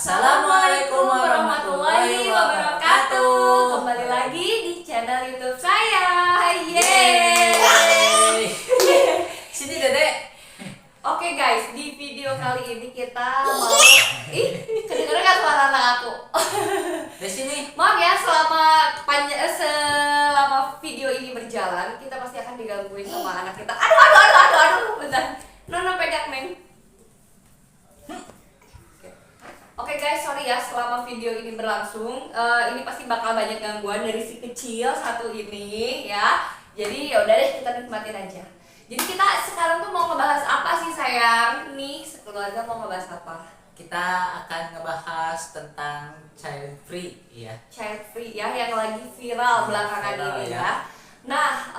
Assalamualaikum warahmatullahi wabarakatuh. Kembali lagi di channel YouTube saya. Yeay. Sini Dedek. Oke guys, di video kali ini kita mau kedengeran kan suara anak aku? Di sini. Maaf ya, selama video ini berjalan kita pasti akan digangguin sama anak kita. Aduh, bentar. Nono pegang Neng. Oke guys, sorry ya selama video ini berlangsung, ini pasti bakal banyak gangguan dari si kecil satu ini ya. Jadi ya udah deh, kita nikmatin aja. Jadi kita sekarang tuh mau ngebahas apa sih sayang? Nih sekeluarga mau ngebahas apa? Kita akan ngebahas tentang child free ya. Child free ya, yang lagi viral belakangan ini ya. Nah,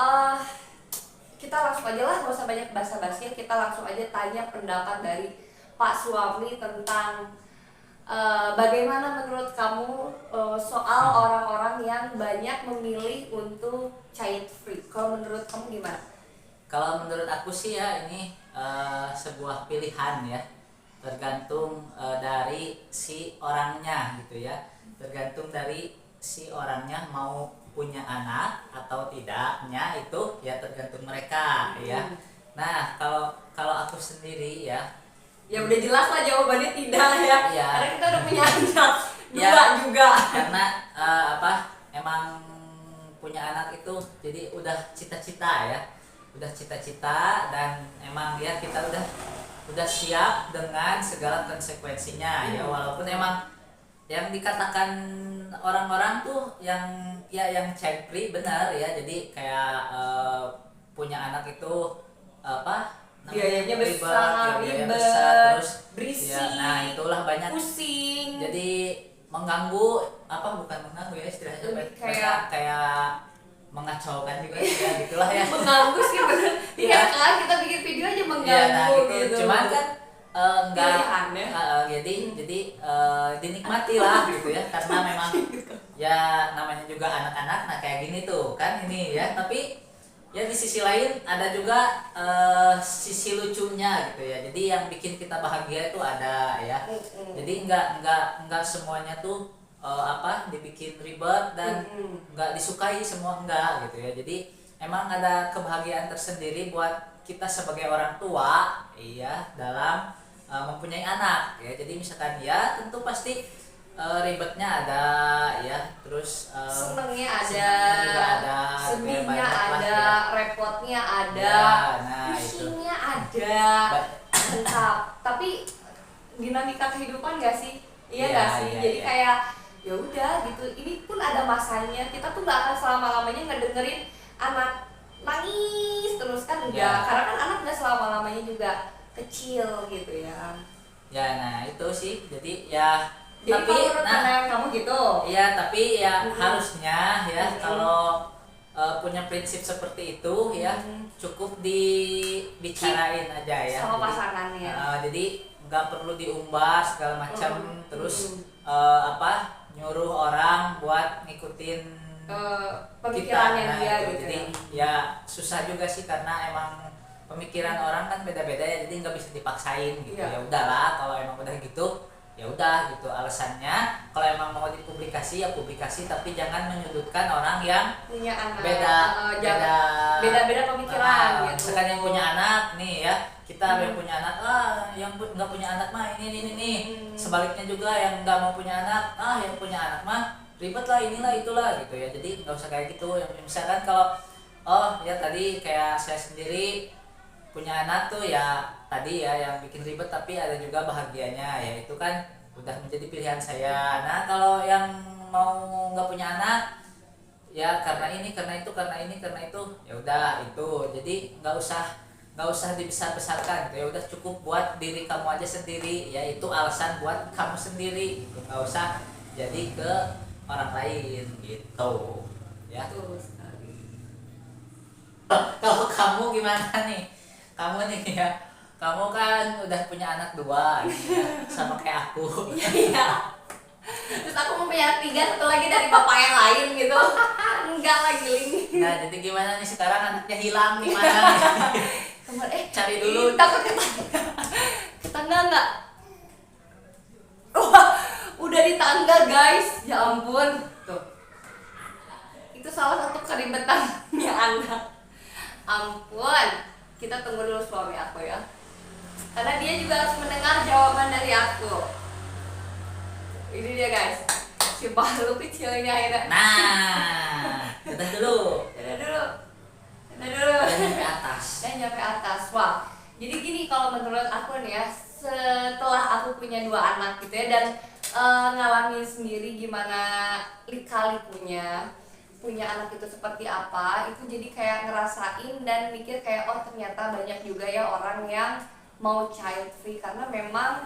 kita langsung aja lah, gak usah banyak basa-basi. Kita langsung aja tanya pendapat dari Pak Suami tentang bagaimana menurut kamu soal orang-orang yang banyak memilih untuk child free? Kalau menurut kamu gimana? Kalau menurut aku sih ya ini sebuah pilihan ya, tergantung dari si orangnya gitu ya, tergantung dari si orangnya mau punya anak atau tidaknya, itu ya tergantung mereka ya. Nah kalau aku sendiri ya udah jelas lah jawabannya tidak ya, karena kita udah punya anak dua juga. Karena emang punya anak itu jadi udah cita-cita ya, udah cita-cita, dan emang ya kita udah siap dengan segala konsekuensinya ya. Walaupun emang yang dikatakan orang-orang tuh yang child free benar ya, jadi kayak punya anak itu biayanya besar, terus berisik, ya, nah itulah banyak pusing, jadi mengganggu, bukan mengganggu ya istilahnya, kayak mengacaukan juga ya, gitulah ya. Mengganggu sih bener. Iya kan, kita bikin video aja mengganggu gitu. Cuman kan jadi dinikmati lah gitu ya, karena memang ya namanya juga anak-anak, nah kayak gini tuh kan ini ya. Tapi ya di sisi lain ada juga sisi lucunya gitu ya. Jadi yang bikin kita bahagia itu ada ya. Jadi enggak semuanya tuh dibikin ribet dan enggak disukai semua, enggak gitu ya. Jadi emang ada kebahagiaan tersendiri buat kita sebagai orang tua iya dalam mempunyai anak ya. Jadi misalkan ya tentu pasti ribetnya ada ya, terus senengnya ada, sedihnya ada, ya. repotnya ada, ya, nah, pusingnya ada, lengkap. Tapi dinamika kehidupan gak sih? Iya gak sih? Jadi kayak ya udah gitu. Ini pun ada masanya. Kita tuh gak akan selama-lamanya ngedengerin anak nangis terus kan, enggak. Karena kan anak gak selama-lamanya juga kecil gitu ya. Ya, nah itu sih. Jadi ya tapi kamu gitu. Iya, tapi ya harusnya ya kalau punya prinsip seperti itu ya cukup dibicarain aja ya sama pasangannya. Jadi nggak perlu diumbar segala macam terus nyuruh orang buat ngikutin pemikirannya kita. Dia itu. gitu. Jadi ya susah juga sih, karena emang pemikiran orang kan beda-beda ya, jadi nggak bisa dipaksain gitu. Ya udahlah, kalau emang udah gitu ya udah gitu alasannya. Kalau emang mau dipublikasi ya publikasi, tapi jangan menyudutkan orang yang punya anak, beda pemikiran gitu. Misalkan yang punya anak nih ya, kita yang punya anak, yang nggak punya anak mah ini. Sebaliknya juga yang nggak mau punya anak, yang punya anak mah ribet lah, inilah itulah gitu ya. Jadi nggak usah kayak gitu. Yang misalkan kalau ya tadi kayak saya sendiri punya anak tuh ya tadi ya yang bikin ribet, tapi ada juga bahagianya ya, itu kan udah menjadi pilihan saya. Nah kalau yang mau nggak punya anak ya karena ini karena itu ya udah itu. Jadi nggak usah dibesar-besarkan gitu ya, udah cukup buat diri kamu aja sendiri ya, itu alasan buat kamu sendiri gitu. Nggak usah jadi ke orang lain gitu ya. Kalau kamu gimana nih? Kamu nih ya, kamu kan udah punya anak 2 gitu ya, sama kayak aku. Iya. Terus aku mau punya 3, satu lagi dari bapak yang lain gitu. Enggak lagi Ling. Nah jadi gimana nih sekarang, anaknya hilang di mana nih? Cari dulu. Takut ketangga enggak? dari tangga guys, ya ampun tuh. Itu salah satu keribetannya anak. Ampun, kita tunggu dulu suami aku ya, karena dia juga harus mendengar jawaban dari aku. Ini dia guys, si Balu kecilnya akhirnya. Nah, udah dulu. Udah dulu. Udah sampai atas. Dan nyampe atas. Wah, jadi gini kalau menurut aku nih ya, setelah aku punya 2 anak gitu ya, dan ngalamin sendiri gimana lika-likunya punya anak itu seperti apa, itu jadi kayak ngerasain dan mikir kayak oh ternyata banyak juga ya orang yang mau child free, karena memang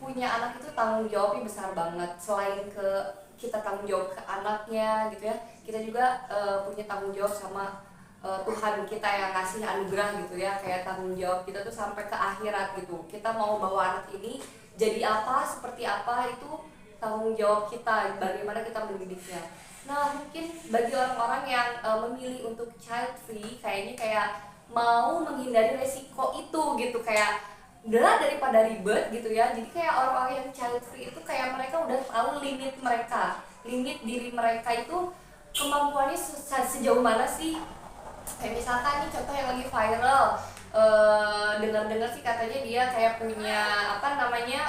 punya anak itu tanggung jawabnya besar banget. Selain ke kita tanggung jawab ke anaknya gitu ya, kita juga punya tanggung jawab sama Tuhan kita yang ngasih anugerah gitu ya, kayak tanggung jawab kita tuh sampai ke akhirat gitu. Kita mau bawa anak ini jadi apa, seperti apa, itu tanggung jawab kita, bagaimana kita mendidiknya. Nah mungkin bagi orang-orang yang memilih untuk child free, kayaknya kayak mau menghindari resiko itu gitu, kayak udahlah daripada ribet gitu ya. Jadi kayak orang-orang yang child free itu kayak mereka udah tahu limit mereka, limit diri mereka itu kemampuannya sejauh mana sih. Kayak misalkan nih contoh yang lagi viral, dengar-dengar sih katanya dia kayak punya apa namanya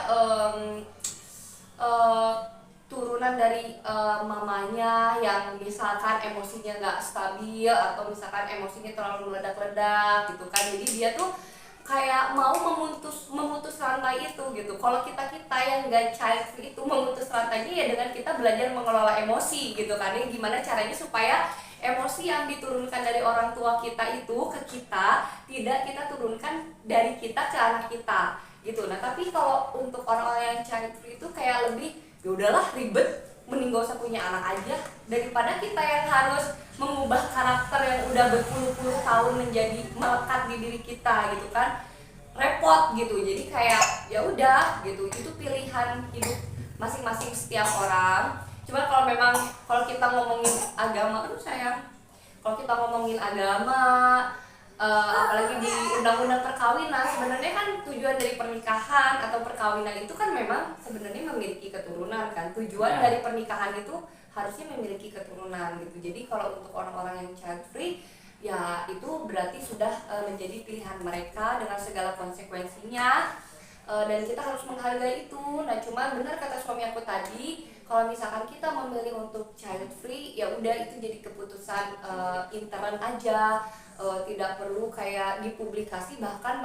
turunan dari mamanya yang misalkan emosinya nggak stabil, atau misalkan emosinya terlalu meledak-ledak gitu kan. Jadi dia tuh kayak mau memutus rantai itu gitu. Kalau kita yang nggak child free itu memutus rantainya ya dengan kita belajar mengelola emosi gitu kan. Ya gimana caranya supaya emosi yang diturunkan dari orang tua kita itu ke kita tidak kita turunkan dari kita ke anak kita gitu. Nah tapi kalau untuk orang-orang yang child free itu kayak lebih ya udahlah ribet, mending gak usah punya anak aja daripada kita yang harus mengubah karakter yang udah berpuluh-puluh tahun menjadi melekat di diri kita gitu kan, repot gitu. Jadi kayak ya udah gitu, itu pilihan hidup masing-masing setiap orang. Cuma kalau kita ngomongin agama, aduh sayang, kalau kita ngomongin agama, apalagi di undang-undang perkawinan, sebenarnya kan tujuan dari pernikahan atau perkawinan itu kan memang sebenarnya memiliki keturunan kan. Tujuan dari pernikahan itu harusnya memiliki keturunan gitu. Jadi kalau untuk orang-orang yang child free, ya itu berarti sudah menjadi pilihan mereka dengan segala konsekuensinya, dan kita harus menghargai itu. Nah cuma benar kata suami aku tadi, kalau misalkan kita memilih untuk child free, ya udah itu jadi keputusan intern aja, tidak perlu kayak dipublikasi. Bahkan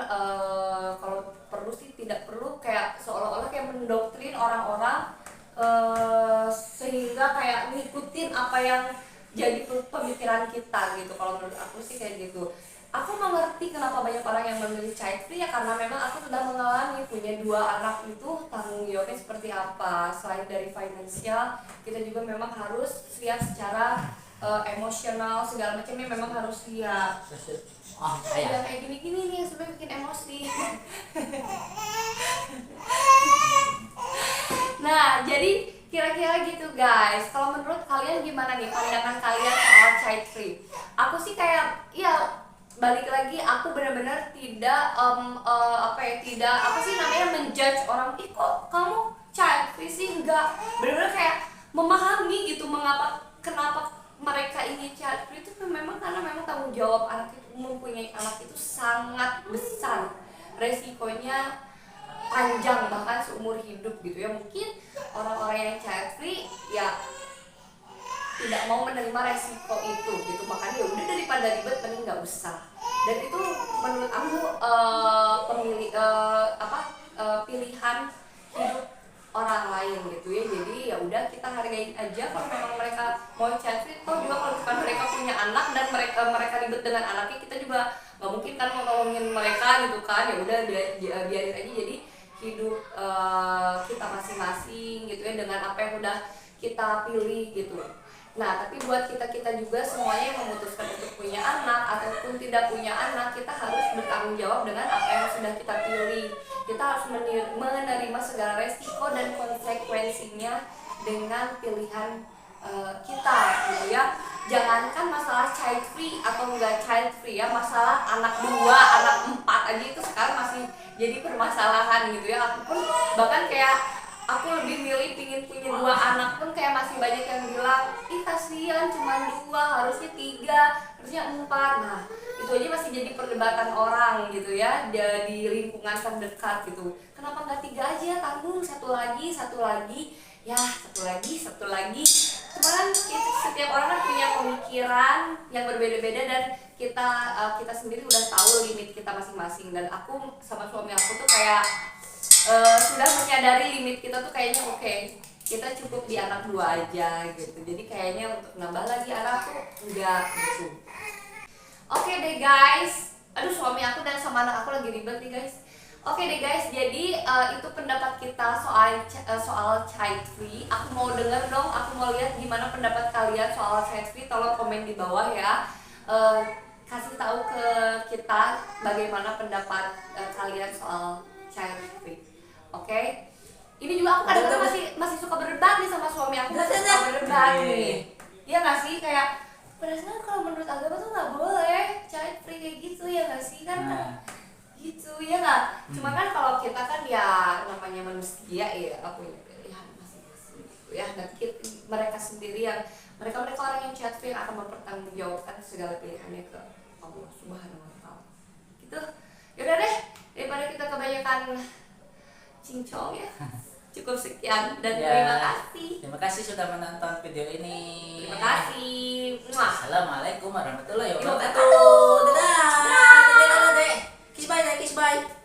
kalau perlu sih tidak perlu kayak seolah-olah kayak mendoktrin orang-orang, sehingga kayak ngikutin apa yang jadi pemikiran kita gitu. Kalau menurut aku sih kayak gitu. Aku mengerti kenapa banyak orang yang memilih child free, ya karena memang aku sudah mengalami punya 2 anak itu tanggung jawabnya seperti apa. Selain dari finansial, kita juga memang harus siap secara emosional, segala macamnya memang harus siap. Ya kayak gini-gini nih yang sebenarnya bikin emosi. Nah jadi kira-kira gitu guys. Kalau menurut kalian gimana nih pandangan kalian soal child free? Aku sih kayak ya balik lagi, aku benar-benar tidak tidak apa sih namanya menjudge orang, ih kok kamu child free sih, enggak. Benar-benar kayak memahami gitu kenapa mereka ingin child free itu memang karena memang tanggung jawab anak itu, mempunyai anak itu sangat besar, resikonya panjang bahkan seumur hidup gitu ya. Mungkin orang-orang yang child free ya tidak mau menerima resiko itu gitu, makanya ya udah daripada ribet mending nggak usah. Dan itu menurut aku pilihan hidup orang lain gitu ya. Jadi ya udah kita hargain aja kalau memang mereka mau child free. Toh juga kalau bukan mereka punya anak dan mereka ribet dengan anaknya, kita juga nggak mungkin kan mau ngomongin mereka gitu kan. Ya udah biarin aja jadi hidup kita masing-masing gitu ya, dengan apa yang udah kita pilih gitu. Nah tapi buat kita juga semuanya yang memutuskan untuk punya anak ataupun tidak punya anak, kita harus bertanggung jawab dengan apa yang sudah kita pilih. Kita harus menerima segala resiko dan konsekuensinya dengan pilihan kita gitu ya. Jangankan masalah child free atau enggak child free ya, masalah anak 2, anak 4 aja itu sekarang masih jadi permasalahan gitu ya. Aku pun bahkan kayak aku lebih milih pingin punya 2 anak pun kayak masih banyak yang bilang ih kasihan cuma 2, harusnya 3, harusnya 4. Nah itu aja masih jadi perdebatan orang gitu ya di lingkungan terdekat gitu. Kenapa nggak 3 aja, tanggung satu lagi ya, satu lagi. Cuman setiap orang kan punya pemikiran yang berbeda-beda dan kita sendiri udah tahu limit kita masing-masing. Dan aku sama suami aku tuh kayak sudah menyadari limit kita tuh kayaknya oke, kita cukup di anak 2 aja gitu. Jadi kayaknya untuk nambah lagi anak tuh enggak gitu. Oke deh guys, aduh suami aku dan sama anak aku lagi ribet nih guys. Oke deh guys, jadi itu pendapat kita soal child free. Aku mau denger dong, aku mau lihat gimana pendapat kalian soal child free. Tolong komen di bawah ya. Kasih tahu ke kita bagaimana pendapat kalian soal child free. Oke. Ini juga aku kadang-kadang masih suka berdebat nih sama suami aku. Suka berdebat nih. Iya nggak sih, kayak padahal kalau menurut agama tuh nggak boleh child free kayak gitu ya nggak sih kan? Gitu ya nggak. Cuma kan kalau kita kan ya namanya manusia ya aku ya masing-masing gitu ya. Dan mereka sendiri yang mereka orang yang child free yang akan mempertanggungjawabkan segala pilihannya ke Allah Subhanahu Wa Taala. Gitu. Yaudah deh, daripada kita kebanyakan cincong ya. Cukup sekian dan terima kasih. Terima kasih sudah menonton video ini. Terima kasih. Assalamualaikum warahmatullahi Wabarakatuh. wabarakatuh. Dadah. Dadah. Kiss bye.